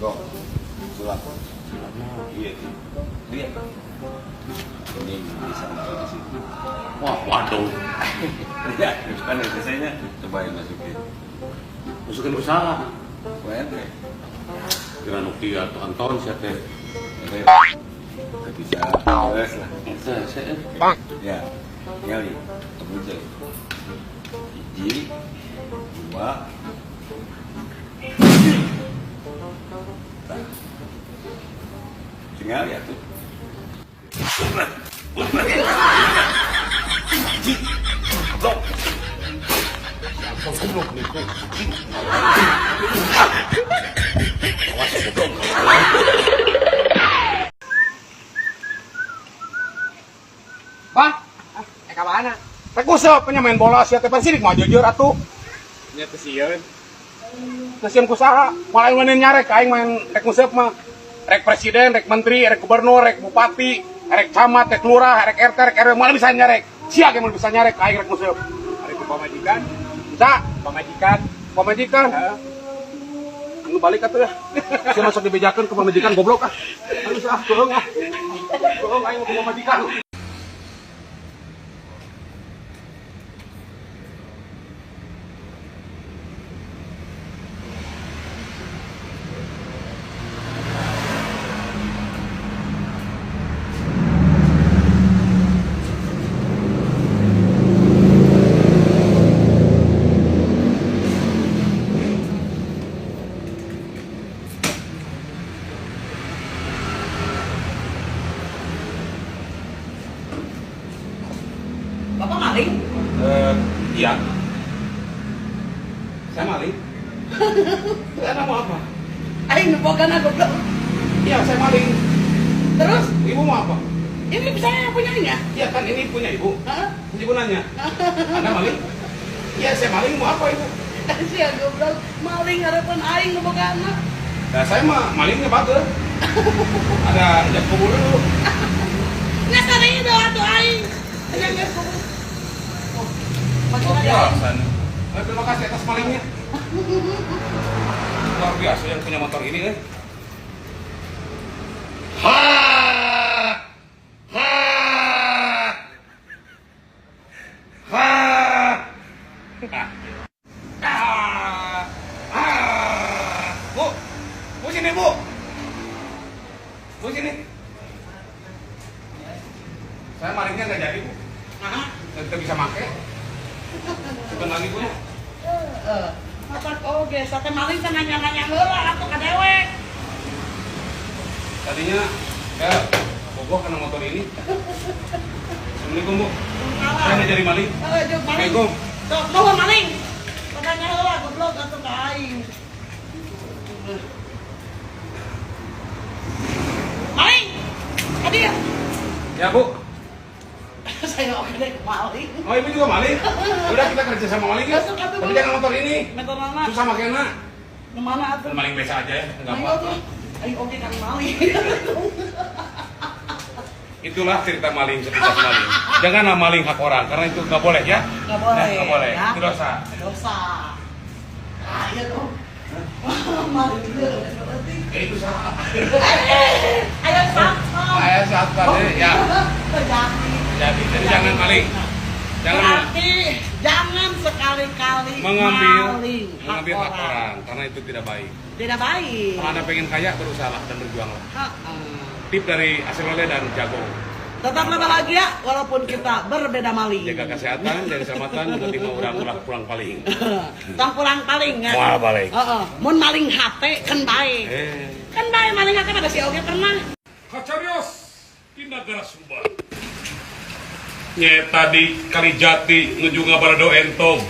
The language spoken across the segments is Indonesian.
Go, surat. Iya, lihat. Ini bisa masuk di situ. Wah, waduh. Lihat, kan biasanya coba yang masukin. Masukin ke sana. WNT. Kira nuki atau Anton siapa? Gak bisa. Terus lah. Saya. Bang. Ya, nyali. Kemudian. Hiji, dua. Tinggal ya tuh. Bang, ke mana? Rek usap main bola sia teh sidik mah jujur atuh. Nya teh sieun. Kesieun kusaha, malah main nyarek aing main rek usap mah. Rek presiden, rek menteri, rek gubernur, rek bupati, rek camat, rek lurah, rek RT, rek RW malah bisa nyarek. Sia ge malah bisa nyarek aing rek usap. Ari ku pamajikan, Bisa, pamajikan. Heeh. Anu balik atuh ya. Sia masuk dibejakeun ke pamajikan goblok ah. Anu sah tolong ah. Tolong aing ke pamajikan. Bapak maling? Iya. Saya maling. Anda mau apa? Aing nebogan aku belum. Iya, saya maling. Terus? Ibu mau apa? Ini saya punyanya. Iya kan ini punya ibu. Hah? Ibu nanya. Anda maling? Iya, saya maling. Mau apa ibu? Sia goblok maling harapan aing nebogan. Nah, saya mah malingnya bagus. Ada jak kubur dulu. Nggak sana itu atuh aing. Jangan kubur. Maksudnya aing. Biasa nih. Terima kasih atas malingnya. Luar biasa yang punya motor ini eh. Ha! Ha! Ha! Bu, bu sini bu. Bu sini. Saya malingnya nggak jadi bu. Nggak bisa make. Bukan lagi bu. Apa oge, sate maling teh nanya-nanya heula atuh ka dewek. Tadinya saya bogoh karena motor ini. Assalamualaikum bu. Saya nggak jadi maling. Jeung maling. Assalamualaikum. Tuh, nuhun maling. Padanya heula goblok atuh ka aing. Maling. Adi. Ya bu. Saya oke deh maling. Oh ibu juga maling. Udah kita kerja sama maling ya. Masuk atuh, Tapi Bu. jangan motor ini. Motor mana? Susah makanya. Kemana atuh? Maling biasa aja ya. Nggak Aing apa-apa. oge. Aing oge kan maling. Itulah cerita maling setiap maling. Janganlah maling hak orang karena itu nggak boleh ya. Nggak boleh. Nah, nggak boleh. Ya. Itu dosa. Dosa. Ayo dong. Maling dulu. Itu salah. Ayo satpam. Saya satpam ya. Terjadi. Jadi jangan maling. Jangan Berarti jangan sekali-kali mengambil hak orang karena itu tidak baik. Tidak baik. Kalau Anda pengen kaya berusahalah dan berjuanglah. Ha-ha. Tip dari Asilole dan Jago. Tetaplah bahagia walaupun kita berbeda maling. Jaga kesehatan, jaga keselamatan, berarti mau udah pulang paling. Tong pulang paling ya. Moal balik. Heeh. Mun maling hate kan bae. Kan bae maling hate pada si oge pernah. Kacarios di negara Sumba. Nya tadi Kalijati nuju ngabarado entog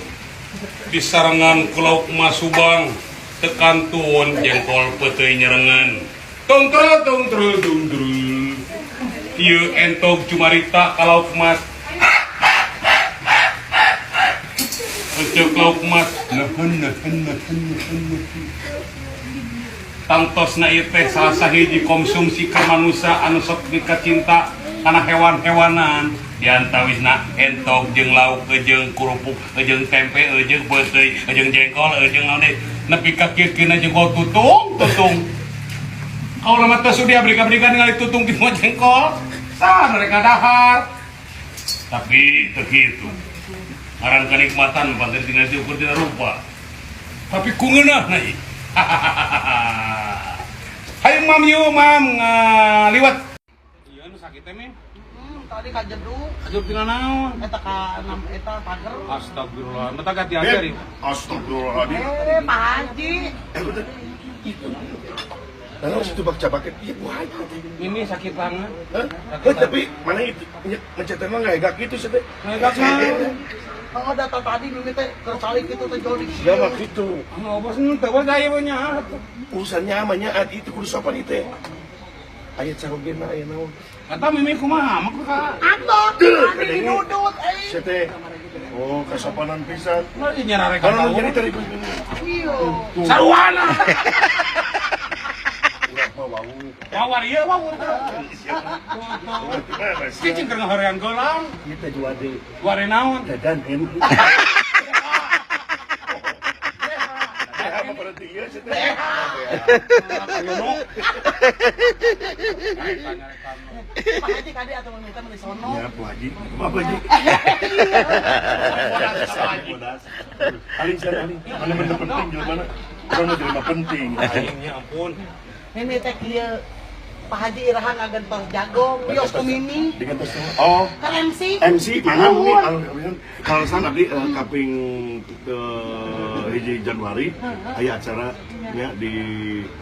di sarangan Kulau Emas Subang tekan tuwon jengkol peuteuy nyerengan. Tongtro tongtro tongtro. Ieu entog cumarita ka Lauk Emas. Untuk Lauk Emas. Nahan. tangtosna ieu teh salah sahiji konsumsi ke manusia anu sok dikacinta kana hewan-hewanan diantawisna entok jeung lauk jeung kerupuk jeung tempe jeung beuteuy jeung jengkol jeung naon deui nepi ka kieu-kieuna jengkol tutung kaula mah teu sudi abrik-abrikan ningali tutung di jengkol sah mereka dahar tapi teu kitu ngaran kenikmatan pantes tinggal diukur dina rupa tapi ku ngeunahna ieu hayu mam yu mam liwat ieu nu sakit teh min Tadi kajeduk. aduh tina naon Eta ka 6 eta pager. astagfirullah mata ganti aja ri Astagfirullahaladzim. Pak Haji. Betul. Nah, harus itu baca paket. Iya, wah. ini sakit banget Hah? Tapi mana itu ngecetan mah nggak egak gitu sih teh. Egak naon? Oh, data tadi mimi teh kersalik itu teh jauh di Ya mak itu. ngobos nu teu gaya banyak Urusannya amanya itu kudu sopan itu. Aya carogena aya naon. kata mimi kumaha mah ka Andok, Duh, tadi dinudut, Sia teh. Oh, kasopanan pisan. mari nyarare ka Kalau tahu jadi tadi Iyo. sarwana berapa wau. wawar ieu wawar cicing keur ngahorean geulang Kita jual di ware naon dadan hen. Apa berarti ya sih teh? Pak Haji kadi atau meminta di sono. Ya, Bu Haji. Apa Haji? Aling siapa Aling? Mana benda penting juga mana? Kalau mau terima penting. ya ampun Mimi teh kieu Pak Haji Irahan agen tos jagong, bios ku Mimi. Dengan tos oh Kan MC. MC mana nih? Kalau sana abdi kaping ke hiji Januari aya acara nya di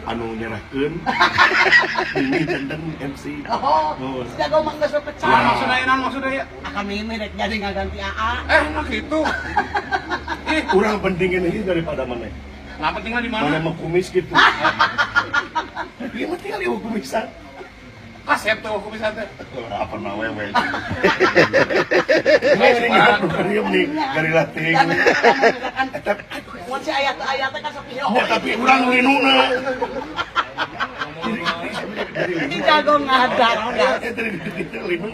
anu nyerahkeun ini dandan MC. Oh, jagong mah geus pecah. naon maksudnya ya Akan Mimi rek jadi ngaganti AA. nah gitu Kurang pentingin ini daripada mana? nggak pentingnya di Mana mana mau kumis gitu. Dia mah tinggal ieu kumisan. kasep tuh aku bisa teh Apa na wewe. Ini ngarium nih, gari lating. Mun si ayat-ayat teh kan sok Ya, tapi urang linuna. Di jagong ngadar. Dari linu.